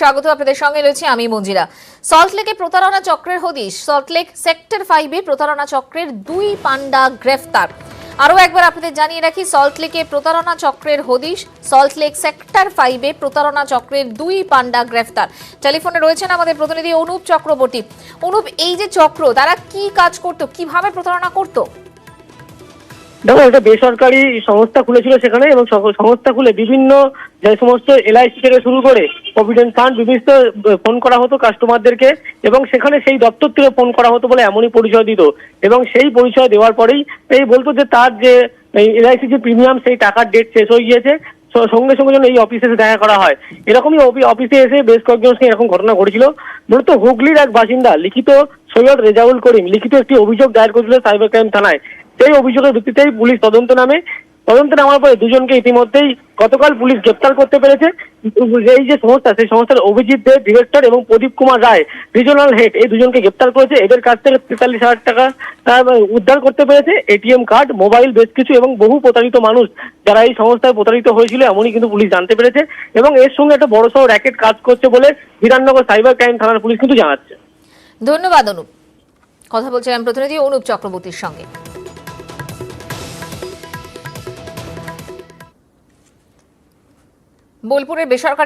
স্বাগত। আপনাদের সঙ্গে রয়েছে আমি মঞ্জিরা। সল্টলেকে প্রতারণা চক্রের হদিশ। সল্টলেক সেক্টর 5-এ প্রতারণা চক্রের 2 পান্ডা গ্রেফতার। আরো একবার আপনাদের জানিয়ে রাখি, সল্টলেকে প্রতারণা চক্রের হদিশ। সল্টলেক সেক্টর 5-এ প্রতারণা চক্রের 2 পান্ডা গ্রেফতার। টেলিফোনে রয়েছেন আমাদের প্রতিনিধি অনুপ চক্রবর্তী। অনুপ, এই যে চক্র, তারা কি কাজ করত, কিভাবে প্রতারণা করত? দেখো, একটা বেসরকারি সংস্থা খুলেছিল সেখানে, এবং সংস্থা খুলে বিভিন্ন যে সমস্ত এলআইসি থেকে শুরু করে প্রভিডেন্ট ফান্ড বিভিন্ন ফোন করা হতো কাস্টমারদেরকে, এবং সেখানে সেই দপ্তর থেকে ফোন করা হতো বলে এমনই পরিচয় দিত। এবং সেই পরিচয় দেওয়ার পরেই এই বলতো যে তার যে এলআইসি যে প্রিমিয়াম, সেই টাকার ডেট শেষ হয়ে গিয়েছে, সঙ্গে সঙ্গে যেন এই অফিসে এসে দেখা করা হয়। এরকমই অফিসে এসে বেশ কয়েকজনের সঙ্গে এরকম ঘটনা ঘটেছিল। মূলত হুগলির এক বাসিন্দা লিখিত সৈয়দ রেজাউল করিম লিখিত একটি অভিযোগ দায়ের করেছিল সাইবার ক্রাইম থানায়। সেই অভিযোগের ভিত্তিতেই পুলিশ তদন্তে নামার পরে দুজনকে ইতিমধ্যেই গতকাল পুলিশ গ্রেপ্তার করতে পেরেছে। এই যে সংস্থা, সেই সংস্থার অভিজিৎ দেব ডিরেক্টর এবং প্রদীপ কুমার রায় রিজনাল হেড, এই দুজনকে গ্রেপ্তার করেছে। এদের কাছ থেকে 43,000 টাকা উদ্ধার করতে পেরেছে, এটিএম কার্ড, মোবাইল, বেশ কিছু, এবং বহু প্রতারিত মানুষ যারা এই সংস্থায় প্রতারিত হয়েছিল এমনই কিন্তু পুলিশ জানতে পেরেছে। এবং এর সঙ্গে একটা বড়সড় র্যাকেট কাজ করছে বলে বিধাননগর সাইবার ক্রাইম থানার পুলিশ কিন্তু জানাচ্ছে। ধন্যবাদ অনুপ। কথা বলছিলাম প্রতিনিধি অনুপ চক্রবর্তীর সঙ্গে। বোলপুরের বেসরকারি